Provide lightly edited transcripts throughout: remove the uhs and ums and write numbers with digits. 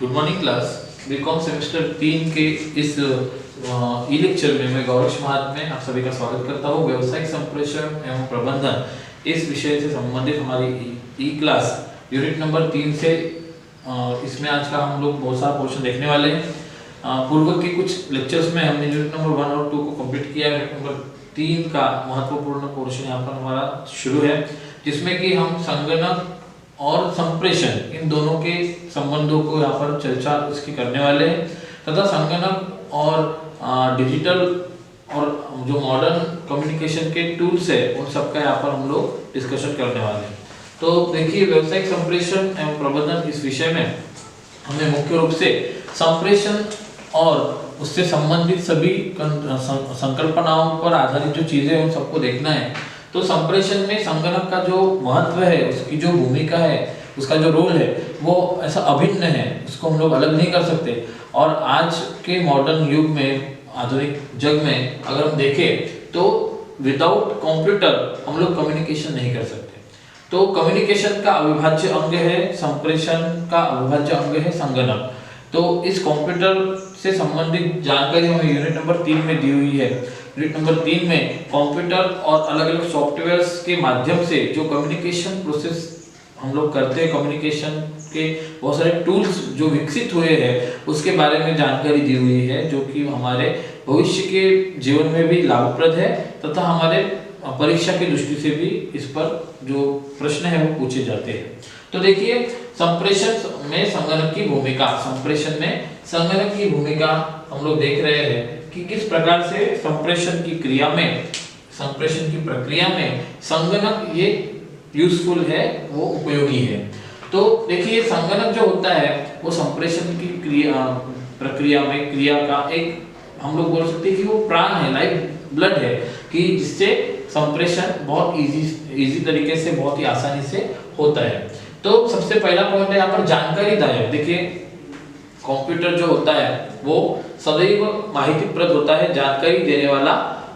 Good morning class. BCom semester 3 के इस ई lecture में मैं गौरव महात में आप सभी का स्वागत करता हूँ। व्यवसायिक संप्रेषण एवं प्रबंधन इस विषय से संबंधित हमारी ई क्लास यूनिट नंबर 3 से इसमें आज का हम लोग बहुत सारा पोर्शन देखने वाले हैं। पूर्व के कुछ लेक्चर्स में हमने यूनिट नंबर 1 और 2 को कंप्लीट किया है। यूनिट नंबर 3 का महत्वपूर्ण पोर्शन यहाँ पर हमारा शुरू है, जिसमें कि हम संगणक और संप्रेषण इन दोनों के संबंधों को यहाँ पर चर्चा इसकी करने वाले हैं तथा संगणक और डिजिटल और जो मॉडर्न कम्युनिकेशन के टूल्स है उन सब का यहाँ पर हम लोग डिस्कशन करने वाले हैं। तो देखिए, व्यावसायिक संप्रेषण एवं प्रबंधन इस विषय में हमें मुख्य रूप से संप्रेषण और उससे संबंधित सभी संकल्पनाओं पर आधारित जो चीजें उन सबको देखना है। तो संप्रेषण में संगणक का जो महत्व है, उसकी जो भूमिका है, उसका जो रोल है वो ऐसा अभिन्न है, उसको हम लोग अलग नहीं कर सकते। और आज के मॉडर्न युग में, आधुनिक जग में अगर हम देखें तो विदाउट कंप्यूटर हम लोग कम्युनिकेशन नहीं कर सकते। तो कम्युनिकेशन का अविभाज्य अंग है संप्रेषण, का अविभाज्य अंग है संगणक। तो इस कंप्यूटर से संबंधित जानकारी हमें यूनिट नंबर 3 में दी हुई है। यूनिट नंबर 3 में कंप्यूटर और अलग अलग सॉफ्टवेयर्स के माध्यम से जो कम्युनिकेशन प्रोसेस हम लोग करते हैं, कम्युनिकेशन के बहुत सारे टूल्स जो विकसित हुए हैं उसके बारे में जानकारी दी हुई है, जो कि हमारे भविष्य के जीवन में भी लाभप्रद है तथा हमारे परीक्षा की दृष्टि से भी इस पर जो प्रश्न है वो पूछे जाते हैं। तो देखिए, संप्रेषण में संगणक की भूमिका, संप्रेषण में संगणक की भूमिका हम लोग देख रहे हैं कि किस प्रकार से संप्रेषण की क्रिया में, संप्रेषण की प्रक्रिया में संगणक ये यूजफुल है, वो उपयोगी है। तो देखिए, संगणक जो होता है वो संप्रेषण की प्रक्रिया में क्रिया का एक, हम लोग बोल सकते हैं कि वो प्राण है, लाइफ ब्लड है, कि जिससे संप्रेषण बहुत इजी तरीके से, बहुत ही आसानी से होता है। तो सबसे पहला पॉइंट है यहाँ पर जानकारीदायक। देखिए, कंप्यूटर जो होता है वो सदैव माहितीप्रद होता है, जानकारी देने वाला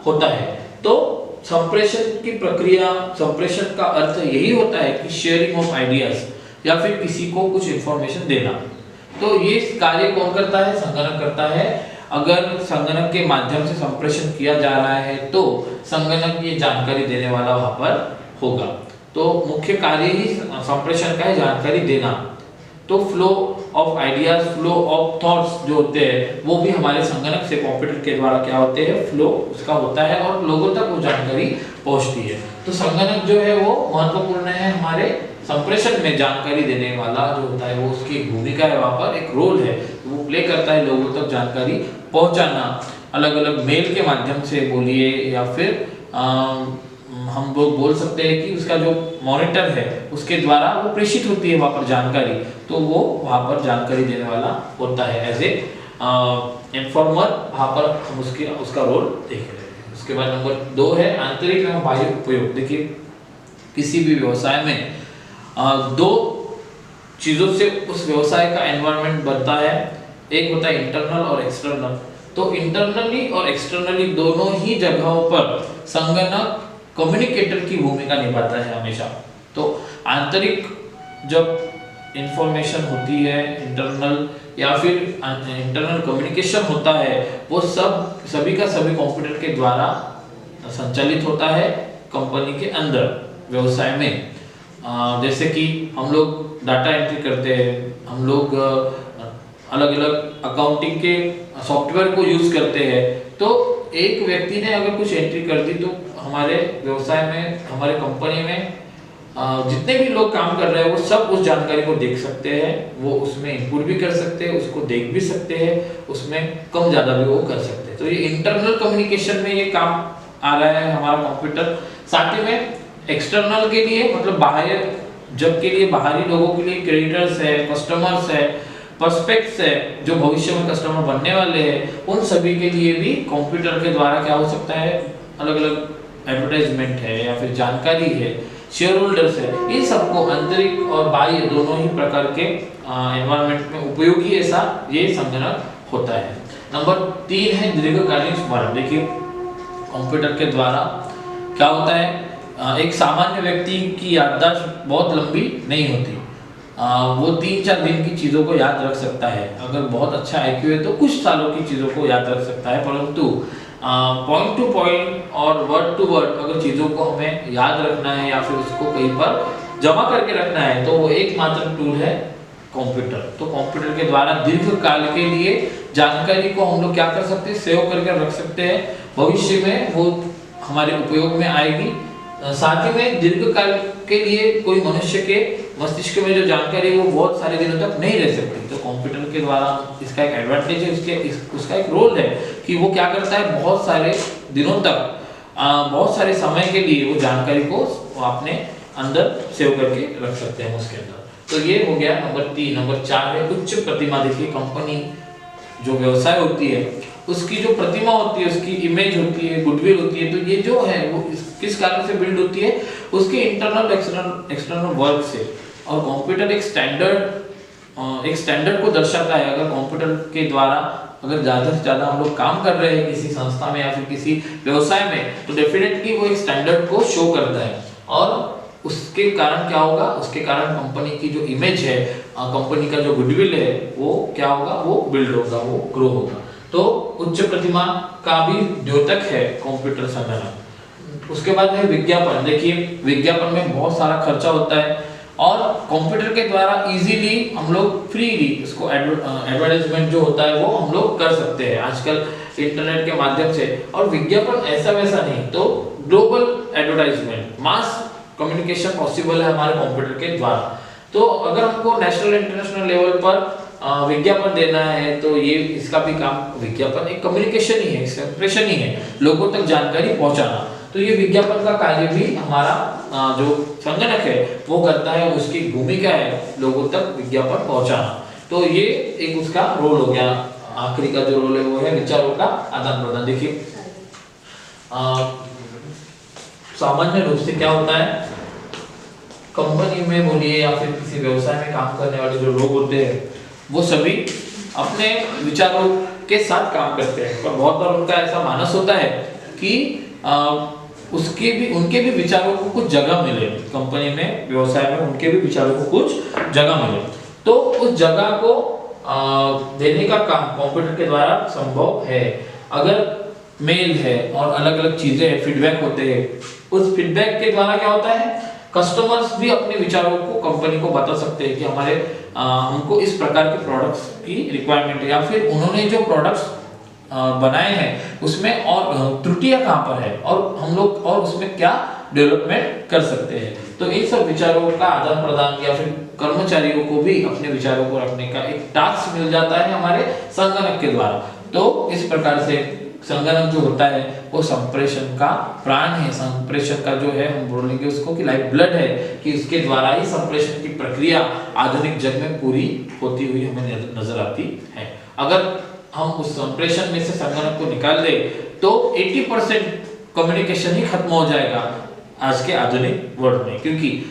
होता है। तो संप्रेषण की प्रक्रिया, संप्रेषण का अर्थ यही होता है कि शेयरिंग ऑफ आइडियाज या फिर किसी को कुछ इंफॉर्मेशन देना। तो ये कार्य कौन करता है? संगणक करता है। अगर संगणक के माध्यम से संप्रेषण किया जा रहा है तो संगणक ये जानकारी देने वाला वहां पर होगा। तो मुख्य कार्य ही संप्रेषण का है, जानकारी देना। तो flow of ideas, flow of thoughts जो होते हैं वो भी हमारे संगणक से, कंप्यूटर के द्वारा क्या होते हैं, फ्लो उसका होता है और लोगों तक वो जानकारी पहुंचती है। तो संगणक जो है वो महत्वपूर्ण है हमारे संप्रेषण में, जानकारी देने वाला जो होता है वो उसकी भूमिका है, वहां पर एक रोल है, वो प्ले करता है लोगों तक जानकारी पहुंचाना। अलग अलग मेल के माध्यम से बोलिए या फिर हम लोग बोल सकते हैं कि उसका जो मॉनिटर है उसके द्वारा वो प्रेषित होती है वहां पर जानकारी, तो वो वहां पर जानकारी देने वाला होता है एज ए इन्फॉर्मर। वहां पर हम उसका रोल देख रहे हैं। उसके बाद नंबर 2 है आंतरिक एवं बाह्य उपयोग। देखिए, किसी भी व्यवसाय में 2 चीजों से उस व्यवसाय का एनवायरनमेंट बनता है। एक होता है इंटरनल और एक्सटर्नल। तो इंटरनली और एक्सटर्नली दोनों ही जगहों पर संगणक कम्युनिकेटर की भूमिका निभाता है हमेशा। तो आंतरिक जब इंफॉर्मेशन होती है, इंटरनल या फिर इंटरनल कम्युनिकेशन होता है, वो सभी का सभी कंप्यूटर के द्वारा संचालित होता है कंपनी के अंदर, व्यवसाय में। जैसे कि हम लोग डाटा एंट्री करते हैं, हम लोग अलग अलग अकाउंटिंग के सॉफ्टवेयर को यूज करते हैं। तो एक व्यक्ति ने अगर कुछ एंट्री कर दी तो हमारे व्यवसाय में, हमारे कंपनी में जितने भी लोग काम कर रहे हैं वो सब उस जानकारी को देख सकते हैं, वो उसमें इनपुट भी कर सकते हैं, उसको देख भी सकते हैं, उसमें कम ज्यादा भी वो कर सकते हैं। तो ये इंटरनल कम्युनिकेशन में ये काम आ रहा है हमारा कंप्यूटर। साथ ही में एक्सटर्नल के लिए, मतलब बाहर जब के लिए, बाहरी लोगों के लिए क्रेडिटर्स है, कस्टमर्स है, प्रोस्पेक्ट्स है, जो भविष्य में कस्टमर बनने वाले हैं, उन सभी के लिए भी कंप्यूटर के द्वारा क्या हो सकता है, अलग अलग एडवर्टाइजमेंट है या फिर जानकारी है, शेयर होल्डर्स है, इन सबको आंतरिक और बाह्य दोनों ही प्रकार के एनवायरनमेंट में उपयोगी ऐसा ये संगणक होता है। नंबर 3 है दीर्घकालीन स्मरण। देखिए, कंप्यूटर के द्वारा क्या होता है, एक सामान्य व्यक्ति की याददाश्त बहुत लंबी नहीं होती। वो 3-4 दिन की चीज़ों को याद रख सकता है। अगर बहुत अच्छा IQ है तो कुछ सालों की चीज़ों को याद रख सकता है, परंतु पॉइंट टू पॉइंट और वर्ड टू वर्ड अगर चीज़ों को हमें याद रखना है या फिर उसको कहीं पर जमा करके रखना है तो वो एकमात्र टूल है कंप्यूटर। तो कंप्यूटर के द्वारा दीर्घ काल के लिए जानकारी को हम लोग क्या कर सकते हैं, सेव करके रख सकते हैं, भविष्य में वो हमारे उपयोग में आएगी। साथ ही में दीर्घ काल के लिए कोई मनुष्य के मस्तिष्क में जो जानकारी है वो बहुत सारे दिनों तक नहीं रह सकती। तो कंप्यूटर के द्वारा इसका एक एडवांटेज है, उसका एक रोल है कि वो क्या करता है, बहुत सारे दिनों तक बहुत सारे समय के लिए वो जानकारी को अपने अंदर सेव करके रख सकते हैं उसके अंदर। तो ये हो गया नंबर 3। नंबर 4 है उच्च प्रतिमा। देखिए कंपनी जो व्यवसाय होती है उसकी जो प्रतिमा होती है, उसकी इमेज होती है, गुडविल होती है, तो ये जो है वो किस कारण से बिल्ड होती है, उसके इंटरनल एक्सटर्नल वर्क से। और कंप्यूटर एक स्टैंडर्ड को दर्शाता है। अगर कंप्यूटर के द्वारा अगर ज़्यादा से ज़्यादा हम लोग काम कर रहे हैं किसी संस्था में या फिर किसी व्यवसाय में, तो डेफिनेटली वो एक स्टैंडर्ड को शो करता है। और उसके कारण क्या होगा, उसके कारण कंपनी की जो इमेज है, कंपनी का जो गुडविल है, वो क्या होगा, वो बिल्ड होगा, वो ग्रो होगा। तो उच्च प्रतिमा का भी द्योतक है कंप्यूटर संगणक। उसके बाद है विज्ञापन। देखिए विज्ञापन में बहुत सारा खर्चा होता है और कंप्यूटर के द्वारा इजीली हम लोग फ्रीली इसको एडवर्टाइजमेंट जो होता है वो हम लोग कर सकते हैं आजकल इंटरनेट के माध्यम से। और विज्ञापन ऐसा वैसा नहीं, तो global advertisement, mass communication possible है हमारे कंप्यूटर के द्वारा। तो अगर हमको नेशनल इंटरनेशनल लेवल पर विज्ञापन देना है तो ये इसका भी काम, विज्ञापन एक कम्युनिकेशन ही है, एक्सप्रेशन ही है, लोगों तक जानकारी पहुंचाना। तो ये विज्ञापन का कार्य भी हमारा जो संगणक है वो करता है, उसकी भूमिका है लोगों तक विज्ञापन पहुंचाना। तो ये एक उसका रोल हो गया। आखिरी का जो रोल है वो है विचारों का आदान प्रदान। देखिए सामान्य रूप से क्या होता है, कंपनी में बोलिए या फिर किसी व्यवसाय में काम करने वाले जो लोग होते हैं वो सभी अपने विचारों के साथ काम करते हैं, पर बहुत बार उनका ऐसा मानस होता है कि उनके भी विचारों को कुछ जगह मिले, कंपनी में व्यवसाय में उनके भी विचारों को कुछ जगह मिले। तो उस जगह को देने का काम कंप्यूटर के द्वारा संभव है। अगर मेल है और अलग अलग चीजें हैं, फीडबैक होते हैं, उस फीडबैक के द्वारा क्या होता है, कस्टमर्स भी अपने विचारों को कंपनी को बता सकते हैं कि हमारे हमको इस प्रकार के प्रोडक्ट्स की रिक्वायरमेंट है, या फिर उन्होंने जो प्रोडक्ट्स बनाए हैं उसमें और त्रुटियां कहाँ पर है और हम लोग और उसमें क्या डेवलपमेंट कर सकते हैं। तो इन सब विचारों का आदान प्रदान, या फिर कर्मचारियों को भी अपने विचारों को रखने का एक टास्क मिल जाता है हमारे संगणक के द्वारा। तो इस प्रकार से संगणक जो होता है वो संप्रेषण का प्राण है। संप्रेषण का जो है हम बोलेंगे उसको कि लाइफ ब्लड है, कि इसके द्वारा ही संप्रेषण की प्रक्रिया आधुनिक जग में पूरी होती हुई हमें नजर आती है। अगर हम उस संप्रेषण में से संगणक को निकाल दे तो 80% कम्युनिकेशन ही खत्म हो जाएगा आज के आधुनिक वर्ल्ड में, क्योंकि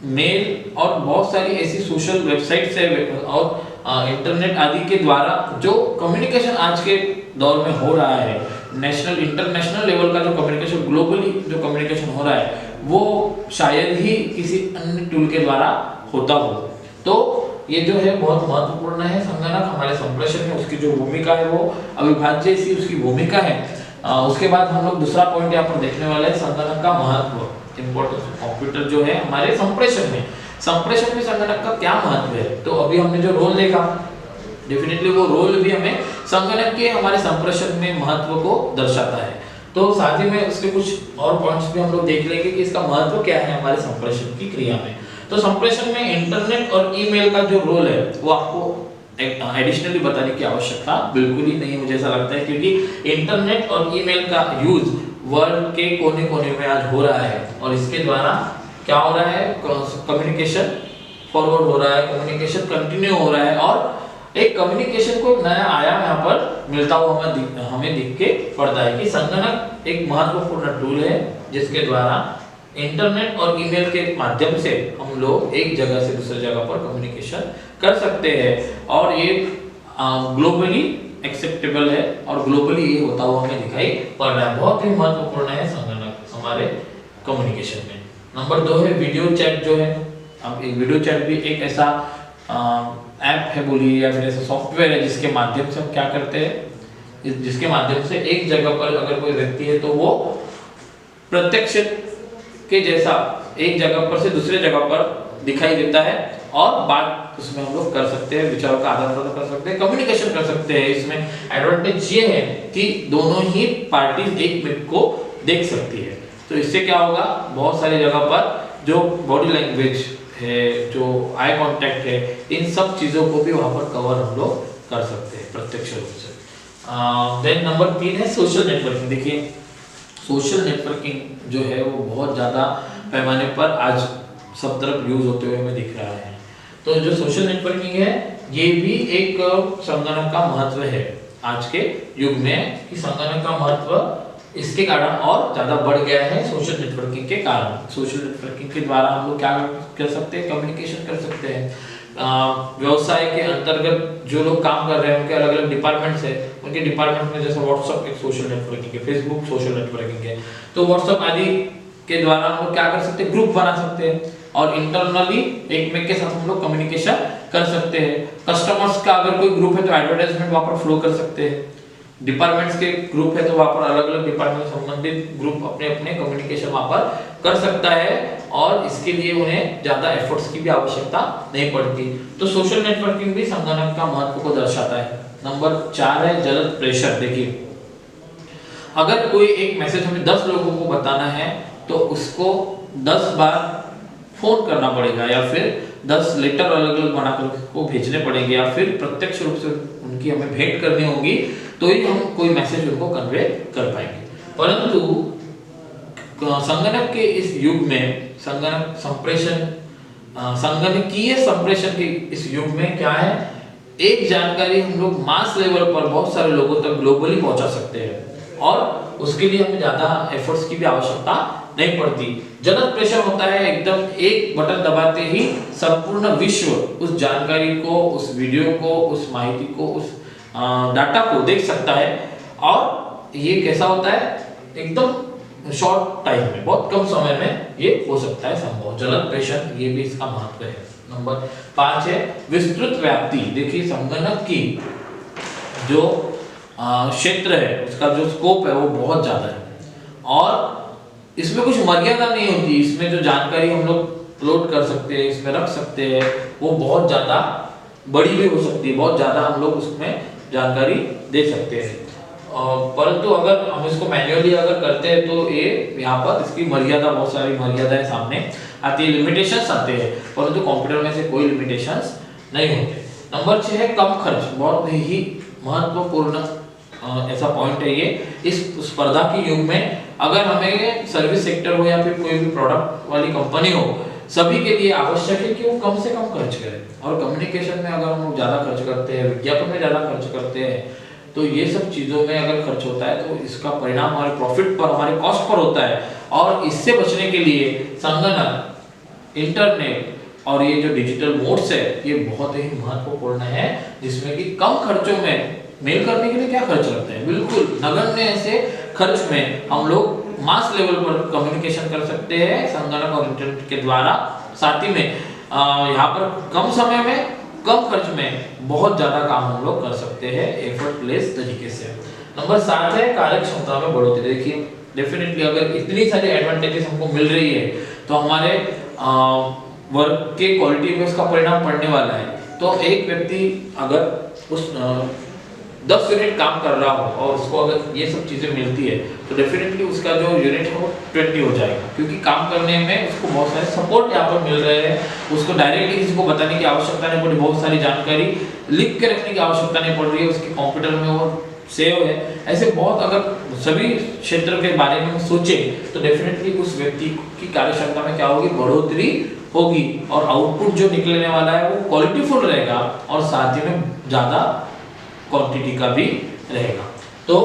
मेल और बहुत सारी ऐसी सोशल वेबसाइट्स है और इंटरनेट आदि के द्वारा जो कम्युनिकेशन आज के दौर में हो रहा है, नेशनल इंटरनेशनल लेवल का जो कम्युनिकेशन, ग्लोबली जो कम्युनिकेशन हो रहा है, वो शायद ही किसी अन्य टूल के द्वारा होता हो। तो ये जो है बहुत महत्वपूर्ण है संगणक हमारे संप्रेषण में, उसकी जो भूमिका है वो अविभाज्य सी उसकी भूमिका है। उसके बाद हम लोग दूसरा पॉइंट यहाँ पर देखने वाले हैं, संगणक का महत्व, इंपॉर्टेंस ऑफ कंप्यूटर जो है हमारे संप्रेषण में। संप्रेषण में संगणक का क्या महत्व है, तो अभी हमने जो रोल देखा, डेफिनेटली वो रोल भी हमें संगणक के हमारे संप्रेषण में महत्व को दर्शाता है। तो साथ ही में उसके कुछ और पॉइंट्स भी हम लोग देख लेंगे कि इसका महत्व क्या है हमारे संप्रेषण की क्रिया में। तो संप्रेषण में इंटरनेट और ईमेल का जो रोल है वो आपको एडिशनली बताने की आवश्यकता बिल्कुल ही नहीं, मुझे ऐसा लगता है, क्योंकि इंटरनेट और ईमेल का यूज वर्ल्ड के कोने-कोने में आज हो रहा है और इसके द्वारा क्या हो रहा है, कम्युनिकेशन फॉरवर्ड हो रहा है, कम्युनिकेशन कंटिन्यू हो रहा है और एक कम्युनिकेशन को नया आयाम यहाँ पर मिलता हुआ हमें दिख के पड़ता है कि संगणक एक महत्वपूर्ण टूल है जिसके द्वारा इंटरनेट और ईमेल के माध्यम से हम लोग एक जगह से दूसरी जगह पर कम्युनिकेशन कर सकते हैं और ये ग्लोबली एक्सेप्टेबल है और ग्लोबली ये होता हुआ हमें दिखाई पड़ रहा है। बहुत ही महत्वपूर्ण है संगणक हमारे कम्युनिकेशन में। नंबर 2 है वीडियो चैट जो है, अब एक वीडियो चैट भी एक ऐसा ऐप है बोलिए या फिर ऐसा सॉफ्टवेयर है जिसके माध्यम से हम क्या करते हैं, जिसके माध्यम से एक जगह पर अगर कोई व्यक्ति है तो वो प्रत्यक्ष के जैसा एक जगह पर से दूसरे जगह पर दिखाई देता है और बात उसमें हम लोग कर सकते हैं, विचारों का आदान प्रदान कर सकते हैं, कम्युनिकेशन कर सकते हैं। इसमें एडवांटेज ये है कि दोनों ही पार्टी एक मिनट को देख सकती है। तो इससे क्या होगा, बहुत सारी जगह पर जो बॉडी लैंग्वेज है, जो आई कांटेक्ट है, इन सब चीजों को भी वहां पर कवर हम लोग कर सकते हैं प्रत्यक्ष रूप से। देन नंबर 3 है सोशल नेटवर्किंग। देखिए सोशल नेटवर्किंग जो है वो बहुत ज़्यादा पैमाने पर आज सब तरफ यूज होते हुए हमें दिख रहा है। तो जो सोशल नेटवर्किंग है ये भी एक संगणक का महत्व है आज के युग में, कि संगणक का महत्व इसके कारण और ज़्यादा बढ़ गया है सोशल नेटवर्किंग के कारण। सोशल नेटवर्किंग के द्वारा हम लोग क्या कर सकते हैं, कम्युनिकेशन कर सकते हैं। व्यवसाय के अंतर्गत जो लोग काम कर रहे हैं उनके अलग अलग डिपार्टमेंट्स है, उनके डिपार्टमेंट में जैसे व्हाट्सएप एक सोशल नेटवर्किंग है, फेसबुक सोशल नेटवर्किंग है, तो व्हाट्सएप आदि के द्वारा हम लोग क्या कर सकते हैं, ग्रुप बना सकते हैं और इंटरनली एक में के साथ हम लोग कम्युनिकेशन कर सकते हैं। कस्टमर्स का अगर कोई ग्रुप है तो एडवर्टाइजमेंट वहां पर फ्लो कर सकते हैं। डिपार्टमेंट्स के ग्रुप है तो वहां पर अलग अलग डिपार्टमेंट संबंधित ग्रुप अपने अपने कम्युनिकेशन वहां पर कर सकता है और इसके लिए उन्हें ज्यादा एफर्ट्स की भी आवश्यकता नहीं पड़ती। तो सोशल नेटवर्किंग भी संगणक का महत्व को दर्शाता है। नंबर 4 है जलद प्रेषण। देखिए अगर कोई एक मैसेज हमें 10 लोगों को बताना है तो उसको 10 बार फोन करना पड़ेगा या फिर 10 लेटर अलग अलग बनाकर उसको भेजने पड़ेंगे या फिर प्रत्यक्ष रूप से उनकी हमें भेंट करनी होगी तो ही हम कोई मैसेज उनको कन्वे कर पाएंगे। परंतु संगणक के इस युग में संगणक संप्रेषण संगणकीय संप्रेषण के इस युग में क्या है, एक जानकारी हम लोग मास लेवल पर बहुत सारे लोगों तक ग्लोबली पहुंचा सकते हैं और उसके लिए हमें ज्यादा एफर्ट्स की भी आवश्यकता नहीं पड़ती। जलद प्रेषण होता है एकदम एक बटन दबाते ही संपूर्ण विश्व उस जानकारी को, उस वीडियो को, उस माहिती को, उस डाटा को देख सकता है और ये कैसा होता है, एकदम शॉर्ट टाइम में, बहुत कम समय में ये हो सकता है संभव। जलद प्रेषण ये भी इसका महत्व है। नंबर 5 है विस्तृत व्याप्ति। देखिए संगणक की जो क्षेत्र है उसका जो स्कोप है वो बहुत ज्यादा है और इसमें कुछ मर्यादा नहीं होती। इसमें जो जानकारी हम लोग अपलोड कर सकते हैं, इसमें रख सकते हैं, वो बहुत ज्यादा बड़ी भी हो सकती है, बहुत ज्यादा हम लोग उसमें जानकारी दे सकते हैं। परंतु अगर हम इसको मैन्युअली अगर करते हैं तो ये यहाँ पर इसकी मर्यादा, बहुत सारी मर्यादाएं सामने आती है, लिमिटेशंस आते हैं, परंतु कंप्यूटर में से कोई लिमिटेशंस नहीं होते। नंबर 6 है कम खर्च। बहुत ही महत्वपूर्ण ऐसा पॉइंट है ये। इस स्पर्धा के युग में अगर हमें सर्विस सेक्टर हो या फिर कोई भी प्रोडक्ट वाली कंपनी हो, सभी के लिए आवश्यक है कि वो कम से कम खर्च करें। और कम्युनिकेशन में अगर हम लोग ज्यादा खर्च करते हैं, विज्ञापन में ज्यादा खर्च करते हैं, तो ये सब चीजों में अगर खर्च होता है तो इसका परिणाम हमारे प्रॉफिट पर, हमारे कॉस्ट पर होता है। और इससे बचने के लिए संगणक, इंटरनेट और ये जो डिजिटल मोड्स है ये बहुत ही महत्वपूर्ण है, जिसमें कि कम खर्चों में मेल करने के लिए क्या खर्च लगता है, बिल्कुल नगण्य ऐसे खर्च में हम लोग मास लेवल पर कम्युनिकेशन कर सकते हैं संगणक और इंटरनेट के द्वारा। साथ ही में यहाँ पर कम समय में, कम खर्च में बहुत ज्यादा काम हम लोग कर सकते हैं एफर्टलेस तरीके से। नंबर 7 है कार्य क्षमता में बढ़ोतरी। देखिए डेफिनेटली अगर इतनी सारी एडवांटेजेस हमको मिल रही है तो हमारे वर्क के क्वालिटी में उसका परिणाम पड़ने वाला है। तो एक व्यक्ति अगर उस 10 यूनिट काम कर रहा हो और उसको अगर ये सब चीजें मिलती है तो डेफिनेटली उसका जो यूनिट है वो 20 हो जाएगा, क्योंकि काम करने में उसको बहुत सारे सपोर्ट यहाँ पर मिल रहे हैं। उसको डायरेक्टली किसी को बताने की आवश्यकता नहीं पड़ी, बहुत सारी जानकारी लिख के रखने की आवश्यकता नहीं पड़ रही है, उसके कंप्यूटर में वो सेव है। ऐसे बहुत अगर सभी क्षेत्र के बारे में सोचे तो डेफिनेटली उस व्यक्ति की कार्यक्षमता में क्या होगी, बढ़ोतरी होगी और आउटपुट जो निकलने वाला है वो क्वालिटीफुल रहेगा और साथ ही में ज्यादा क्वांटिटी का भी रहेगा। तो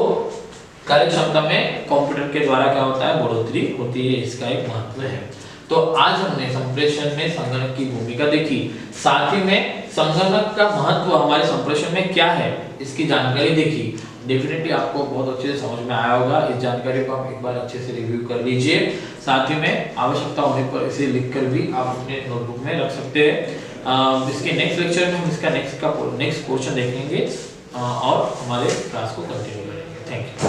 कार्यक्षमता में कंप्यूटर के द्वारा क्या होता है, बढ़ोतरी होती है, इसका एक महत्व है। तो आज हमने संप्रेषण में संगणक की भूमिका देखी, साथ ही में संगणक का महत्व हमारे संप्रेषण में क्या है इसकी जानकारी देखी। डेफिनेटली आपको बहुत अच्छे से समझ में आया होगा। इस जानकारी को आप एक बार अच्छे से रिव्यू कर लीजिए। साथ ही में आवश्यकता होने पर इसे लिखकर भी आप अपने नोटबुक में रख सकते हैं। इसके नेक्स्ट लेक्चर में हम इसका नेक्स्ट क्वेश्चन देखेंगे और हमारे क्लास को कंटिन्यू करेंगे। Thank you.